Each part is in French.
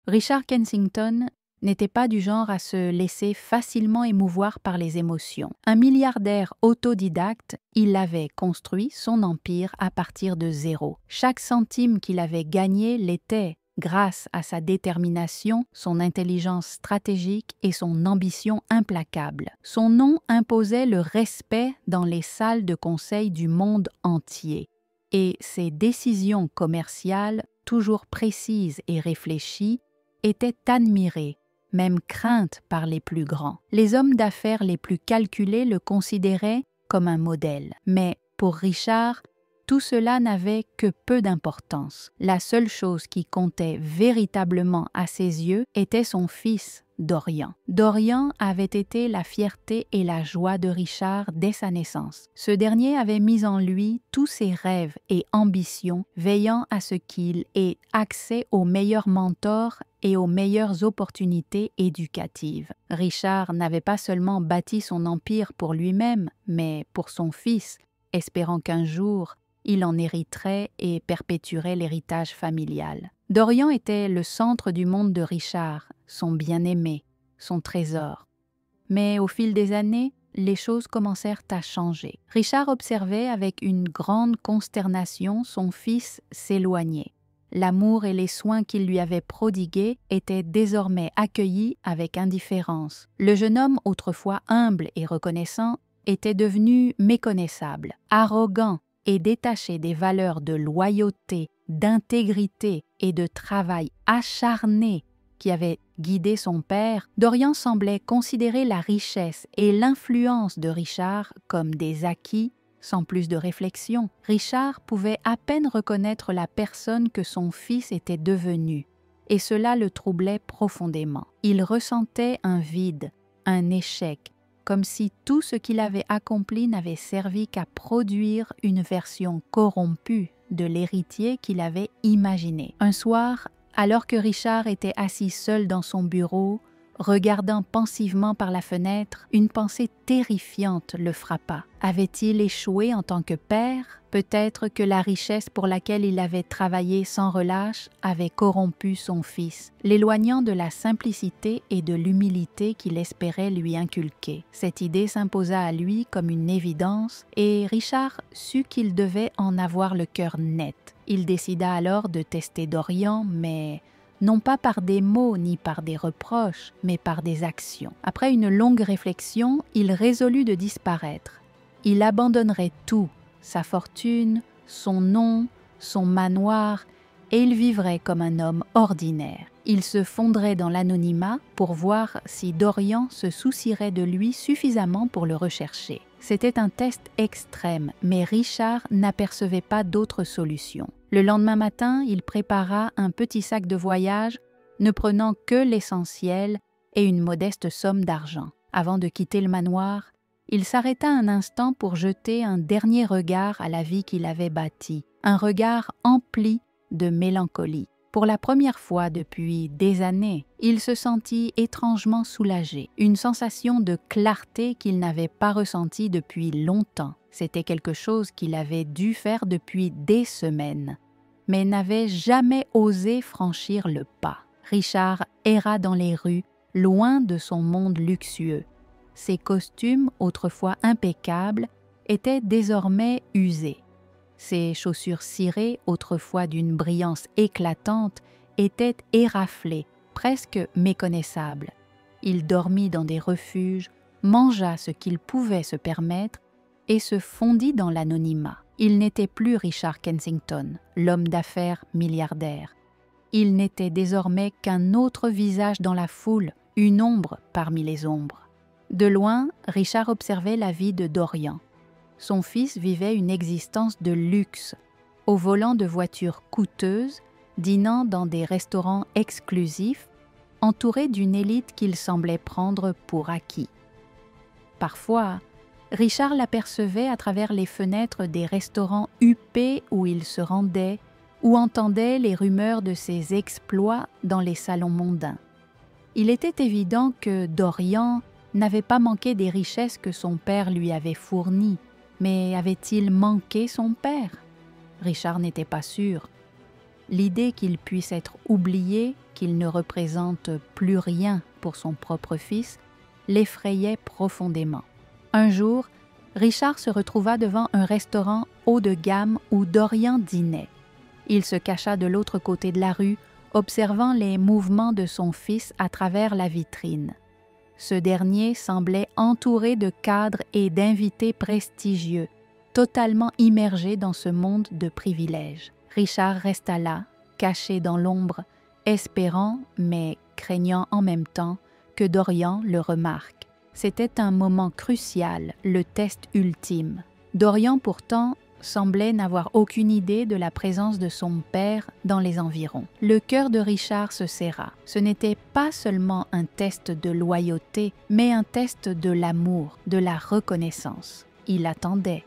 Richard Kensington n'était pas du genre à se laisser facilement émouvoir par les émotions. Un milliardaire autodidacte, il avait construit son empire à partir de zéro. Chaque centime qu'il avait gagné l'était grâce à sa détermination, son intelligence stratégique et son ambition implacable. Son nom imposait le respect dans les salles de conseil du monde entier. Et ses décisions commerciales, toujours précises et réfléchies, étaient admirées, même craintes par les plus grands. Les hommes d'affaires les plus calculés le considéraient comme un modèle. Mais pour Richard, tout cela n'avait que peu d'importance. La seule chose qui comptait véritablement à ses yeux était son fils, Dorian. Dorian avait été la fierté et la joie de Richard dès sa naissance. Ce dernier avait mis en lui tous ses rêves et ambitions, veillant à ce qu'il ait accès aux meilleurs mentors et aux meilleures opportunités éducatives. Richard n'avait pas seulement bâti son empire pour lui-même, mais pour son fils, espérant qu'un jour, il en hériterait et perpétuerait l'héritage familial. Dorian était le centre du monde de Richard, son bien-aimé, son trésor. Mais au fil des années, les choses commencèrent à changer. Richard observait avec une grande consternation son fils s'éloigner. L'amour et les soins qu'il lui avait prodigués étaient désormais accueillis avec indifférence. Le jeune homme, autrefois humble et reconnaissant, était devenu méconnaissable, arrogant et détaché des valeurs de loyauté, d'intégrité et de travail acharné qui avaient guidé son père. Dorian semblait considérer la richesse et l'influence de Richard comme des acquis sans plus de réflexion. Richard pouvait à peine reconnaître la personne que son fils était devenu, et cela le troublait profondément. Il ressentait un vide, un échec, comme si tout ce qu'il avait accompli n'avait servi qu'à produire une version corrompue de l'héritier qu'il avait imaginé. Un soir, alors que Richard était assis seul dans son bureau, regardant pensivement par la fenêtre, une pensée terrifiante le frappa. Avait-il échoué en tant que père? Peut-être que la richesse pour laquelle il avait travaillé sans relâche avait corrompu son fils, l'éloignant de la simplicité et de l'humilité qu'il espérait lui inculquer. Cette idée s'imposa à lui comme une évidence et Richard sut qu'il devait en avoir le cœur net. Il décida alors de tester Dorian, mais non pas par des mots ni par des reproches, mais par des actions. Après une longue réflexion, il résolut de disparaître. Il abandonnerait tout, sa fortune, son nom, son manoir, et il vivrait comme un homme ordinaire. Il se fondrait dans l'anonymat pour voir si Dorian se soucierait de lui suffisamment pour le rechercher. C'était un test extrême, mais Richard n'apercevait pas d'autre solution. Le lendemain matin, il prépara un petit sac de voyage, ne prenant que l'essentiel et une modeste somme d'argent. Avant de quitter le manoir, il s'arrêta un instant pour jeter un dernier regard à la vie qu'il avait bâtie, un regard empli de mélancolie. Pour la première fois depuis des années, il se sentit étrangement soulagé, une sensation de clarté qu'il n'avait pas ressentie depuis longtemps. C'était quelque chose qu'il avait dû faire depuis des semaines, mais n'avait jamais osé franchir le pas. Richard erra dans les rues, loin de son monde luxueux. Ses costumes, autrefois impeccables, étaient désormais usés. Ses chaussures cirées, autrefois d'une brillance éclatante, étaient éraflées, presque méconnaissables. Il dormit dans des refuges, mangea ce qu'il pouvait se permettre et se fondit dans l'anonymat. Il n'était plus Richard Kensington, l'homme d'affaires milliardaire. Il n'était désormais qu'un autre visage dans la foule, une ombre parmi les ombres. De loin, Richard observait la vie de Dorian. Son fils vivait une existence de luxe, au volant de voitures coûteuses, dînant dans des restaurants exclusifs, entouré d'une élite qu'il semblait prendre pour acquis. Parfois, Richard l'apercevait à travers les fenêtres des restaurants huppés où il se rendait, ou entendait les rumeurs de ses exploits dans les salons mondains. Il était évident que Dorian n'avait pas manqué des richesses que son père lui avait fournies, mais avait-il manqué son père? Richard n'était pas sûr. L'idée qu'il puisse être oublié, qu'il ne représente plus rien pour son propre fils l'effrayait profondément. Un jour, Richard se retrouva devant un restaurant haut de gamme où Dorian dînait. Il se cacha de l'autre côté de la rue, observant les mouvements de son fils à travers la vitrine. Ce dernier semblait entouré de cadres et d'invités prestigieux, totalement immergé dans ce monde de privilèges. Richard resta là, caché dans l'ombre, espérant, mais craignant en même temps, que Dorian le remarque. C'était un moment crucial, le test ultime. Dorian, pourtant, semblait n'avoir aucune idée de la présence de son père dans les environs. Le cœur de Richard se serra. Ce n'était pas seulement un test de loyauté, mais un test de l'amour, de la reconnaissance. Il attendait,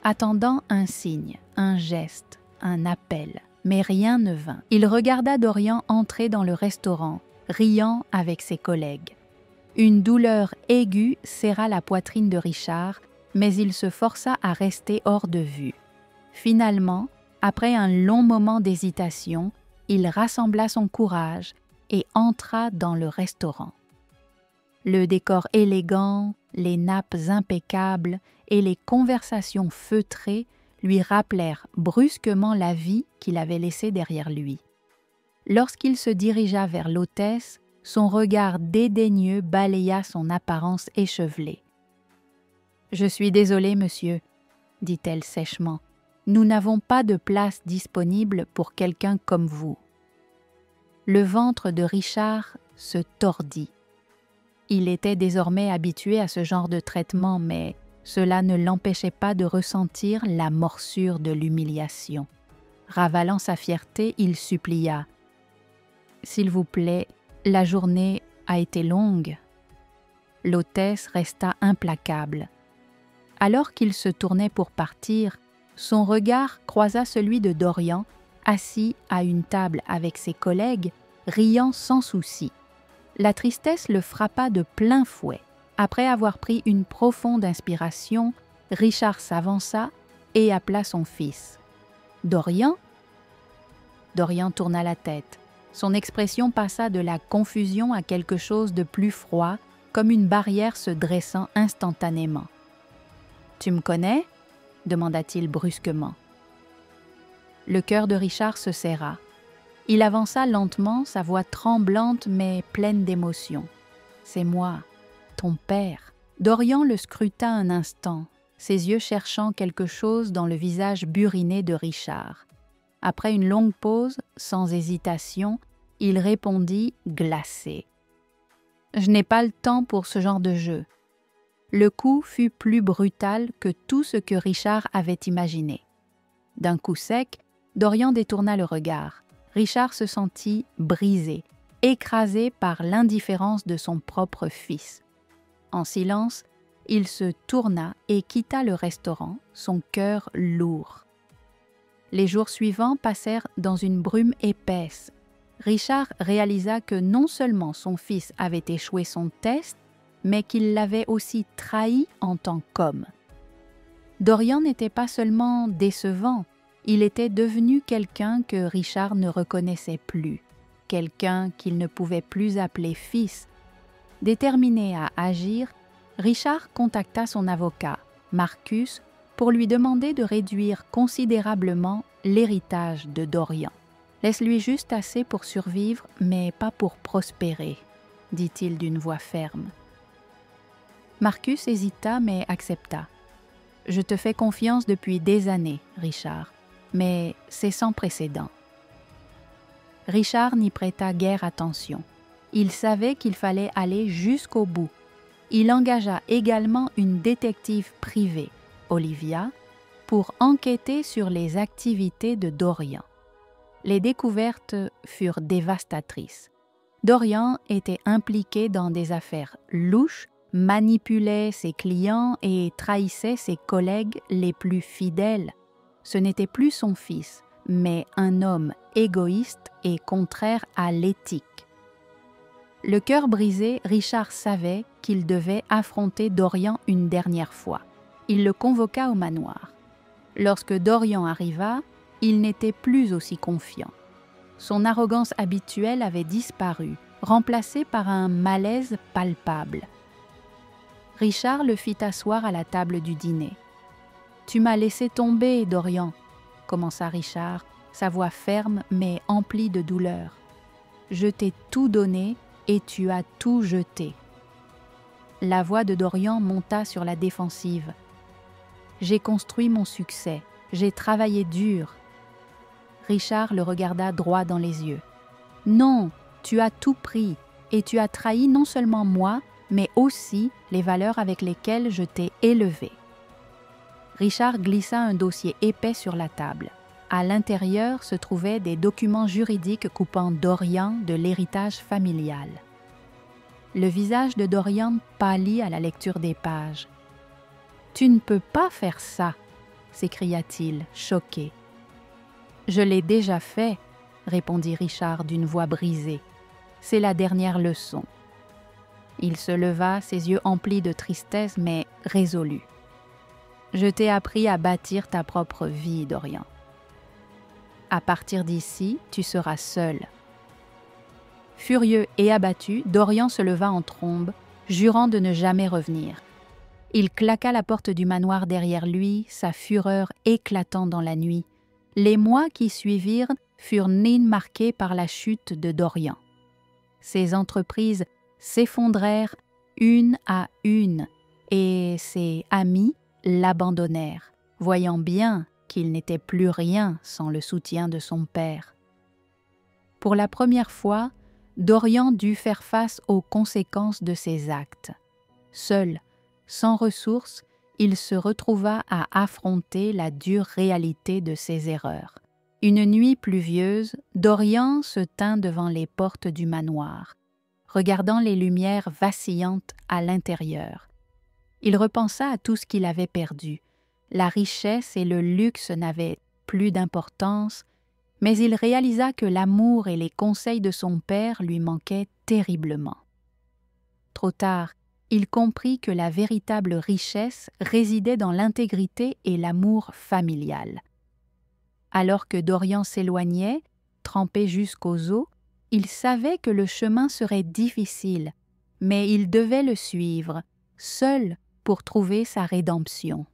attendant un signe, un geste, un appel. Mais rien ne vint. Il regarda Dorian entrer dans le restaurant, riant avec ses collègues. Une douleur aiguë serra la poitrine de Richard, mais il se força à rester hors de vue. Finalement, après un long moment d'hésitation, il rassembla son courage et entra dans le restaurant. Le décor élégant, les nappes impeccables et les conversations feutrées lui rappelèrent brusquement la vie qu'il avait laissée derrière lui. Lorsqu'il se dirigea vers l'hôtesse, son regard dédaigneux balaya son apparence échevelée. « Je suis désolée, monsieur, » dit-elle sèchement. « Nous n'avons pas de place disponible pour quelqu'un comme vous. » Le ventre de Richard se tordit. Il était désormais habitué à ce genre de traitement, mais cela ne l'empêchait pas de ressentir la morsure de l'humiliation. Ravalant sa fierté, il supplia. « S'il vous plaît, la journée a été longue. » L'hôtesse resta implacable. Alors qu'il se tournait pour partir, son regard croisa celui de Dorian, assis à une table avec ses collègues, riant sans souci. La tristesse le frappa de plein fouet. Après avoir pris une profonde inspiration, Richard s'avança et appela son fils. « Dorian ?» Dorian tourna la tête. Son expression passa de la confusion à quelque chose de plus froid, comme une barrière se dressant instantanément. « Tu me connais ?» demanda-t-il brusquement. Le cœur de Richard se serra. Il avança lentement, sa voix tremblante mais pleine d'émotion. « C'est moi, ton père. » Dorian le scruta un instant, ses yeux cherchant quelque chose dans le visage buriné de Richard. Après une longue pause, sans hésitation, il répondit glacé. « Je n'ai pas le temps pour ce genre de jeu. » Le coup fut plus brutal que tout ce que Richard avait imaginé. D'un coup sec, Dorian détourna le regard. Richard se sentit brisé, écrasé par l'indifférence de son propre fils. En silence, il se tourna et quitta le restaurant, son cœur lourd. Les jours suivants passèrent dans une brume épaisse. Richard réalisa que non seulement son fils avait échoué son test, mais qu'il l'avait aussi trahi en tant qu'homme. Dorian n'était pas seulement décevant, il était devenu quelqu'un que Richard ne reconnaissait plus, quelqu'un qu'il ne pouvait plus appeler fils. Déterminé à agir, Richard contacta son avocat, Marcus, pour lui demander de réduire considérablement l'héritage de Dorian. « Laisse-lui juste assez pour survivre, mais pas pour prospérer, » dit-il d'une voix ferme. Marcus hésita mais accepta. « Je te fais confiance depuis des années, Richard, mais c'est sans précédent. » Richard n'y prêta guère attention. Il savait qu'il fallait aller jusqu'au bout. Il engagea également une détective privée, Olivia, pour enquêter sur les activités de Dorian. Les découvertes furent dévastatrices. Dorian était impliqué dans des affaires louches, manipulait ses clients et trahissait ses collègues les plus fidèles. Ce n'était plus son fils, mais un homme égoïste et contraire à l'éthique. Le cœur brisé, Richard savait qu'il devait affronter Dorian une dernière fois. Il le convoqua au manoir. Lorsque Dorian arriva, il n'était plus aussi confiant. Son arrogance habituelle avait disparu, remplacée par un malaise palpable. Richard le fit asseoir à la table du dîner. « Tu m'as laissé tomber, Dorian, » commença Richard, sa voix ferme mais emplie de douleur. « Je t'ai tout donné et tu as tout jeté. » La voix de Dorian monta sur la défensive. « J'ai construit mon succès, j'ai travaillé dur. » Richard le regarda droit dans les yeux. « Non, tu as tout pris et tu as trahi non seulement moi, mais aussi les valeurs avec lesquelles je t'ai élevé. » Richard glissa un dossier épais sur la table. À l'intérieur se trouvaient des documents juridiques coupant Dorian de l'héritage familial. Le visage de Dorian pâlit à la lecture des pages. « Tu ne peux pas faire ça !» s'écria-t-il, choqué. « Je l'ai déjà fait, » répondit Richard d'une voix brisée. « C'est la dernière leçon. » Il se leva, ses yeux emplis de tristesse mais résolus. « Je t'ai appris à bâtir ta propre vie, Dorian. À partir d'ici, tu seras seul. » Furieux et abattu, Dorian se leva en trombe, jurant de ne jamais revenir. Il claqua la porte du manoir derrière lui, sa fureur éclatant dans la nuit. Les mois qui suivirent furent marqués par la chute de Dorian. Ses entreprises s'effondrèrent une à une et ses amis l'abandonnèrent, voyant bien qu'il n'était plus rien sans le soutien de son père. Pour la première fois, Dorian dut faire face aux conséquences de ses actes. Seul, sans ressources, il se retrouva à affronter la dure réalité de ses erreurs. Une nuit pluvieuse, Dorian se tint devant les portes du manoir, regardant les lumières vacillantes à l'intérieur. Il repensa à tout ce qu'il avait perdu. La richesse et le luxe n'avaient plus d'importance, mais il réalisa que l'amour et les conseils de son père lui manquaient terriblement. Trop tard, il comprit que la véritable richesse résidait dans l'intégrité et l'amour familial. Alors que Dorian s'éloignait, trempé jusqu'aux os, il savait que le chemin serait difficile, mais il devait le suivre, seul pour trouver sa rédemption.